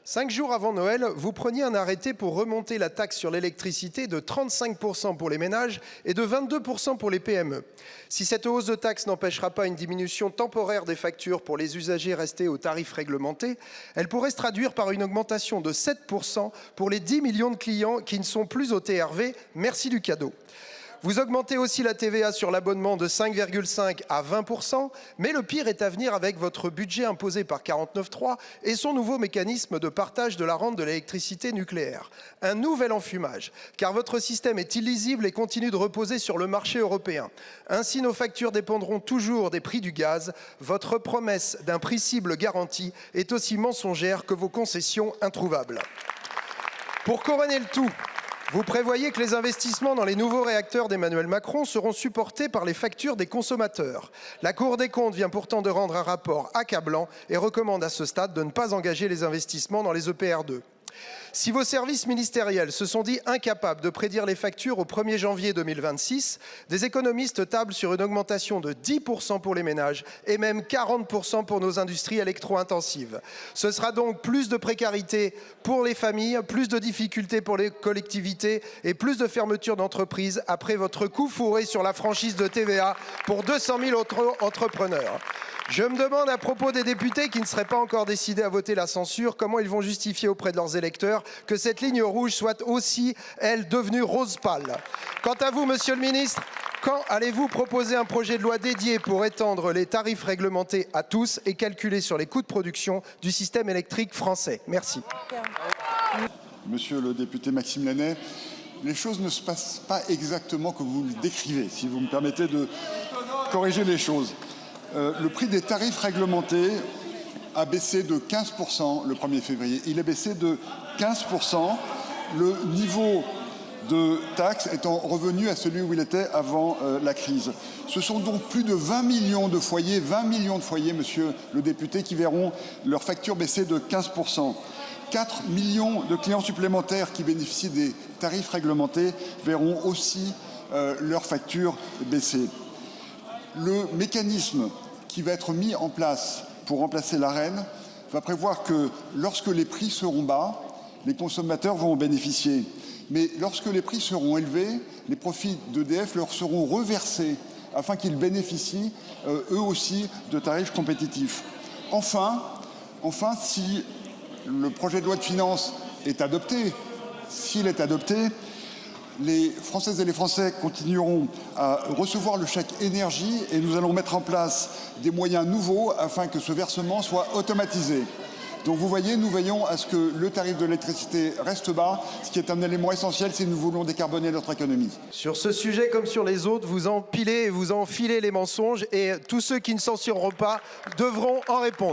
5 jours avant Noël, vous preniez un arrêté pour remonter la taxe sur l'électricité de 35% pour les ménages et de 22% pour les PME. Si cette hausse de taxe n'empêchera pas une diminution temporaire des factures pour les usagers restés aux tarifs réglementés, elle pourrait se traduire par une augmentation de 7% pour les 10 millions de clients qui ne sont plus au TRV. Merci du cadeau. Vous augmentez aussi la TVA sur l'abonnement de 5,5 à 20%, mais le pire est à venir avec votre budget imposé par 49.3 et son nouveau mécanisme de partage de la rente de l'électricité nucléaire. Un nouvel enfumage, car votre système est illisible et continue de reposer sur le marché européen. Ainsi, nos factures dépendront toujours des prix du gaz. Votre promesse d'un prix cible garanti est aussi mensongère que vos concessions introuvables. Pour couronner le tout, vous prévoyez que les investissements dans les nouveaux réacteurs d'Emmanuel Macron seront supportés par les factures des consommateurs. La Cour des comptes vient pourtant de rendre un rapport accablant et recommande à ce stade de ne pas engager les investissements dans les EPR2. Si vos services ministériels se sont dit incapables de prédire les factures au 1er janvier 2026, des économistes tablent sur une augmentation de 10% pour les ménages et même 40% pour nos industries électro-intensives. Ce sera donc plus de précarité pour les familles, plus de difficultés pour les collectivités et plus de fermetures d'entreprises après votre coup fourré sur la franchise de TVA pour 200 000 autres entrepreneurs. Je me demande à propos des députés qui ne seraient pas encore décidés à voter la censure, comment ils vont justifier auprès de leurs électeurs que cette ligne rouge soit aussi, elle, devenue rose pâle. Quant à vous, monsieur le ministre, quand allez-vous proposer un projet de loi dédié pour étendre les tarifs réglementés à tous et calculer sur les coûts de production du système électrique français? Merci. Monsieur le député Maxime Lannet, les choses ne se passent pas exactement comme vous le décrivez, si vous me permettez de corriger les choses. Le prix des tarifs réglementés a baissé de 15% le 1er février. Il a baissé de 15%, le niveau de taxe étant revenu à celui où il était avant la crise. Ce sont donc plus de 20 millions de foyers, monsieur le député, qui verront leur facture baisser de 15%. 4 millions de clients supplémentaires qui bénéficient des tarifs réglementés verront aussi leur facture baisser. Le mécanisme qui va être mis en place pour remplacer l'Arenh va prévoir que lorsque les prix seront bas, les consommateurs vont en bénéficier. Mais lorsque les prix seront élevés, les profits d'EDF leur seront reversés afin qu'ils bénéficient eux aussi de tarifs compétitifs. Enfin, si le projet de loi de finances est adopté, s'il est adopté, les Françaises et les Français continueront à recevoir le chèque énergie et nous allons mettre en place des moyens nouveaux afin que ce versement soit automatisé. Donc vous voyez, nous veillons à ce que le tarif de l'électricité reste bas, ce qui est un élément essentiel si nous voulons décarboner notre économie. Sur ce sujet comme sur les autres, vous empilez et vous enfilez les mensonges et tous ceux qui ne censureront pas devront en répondre.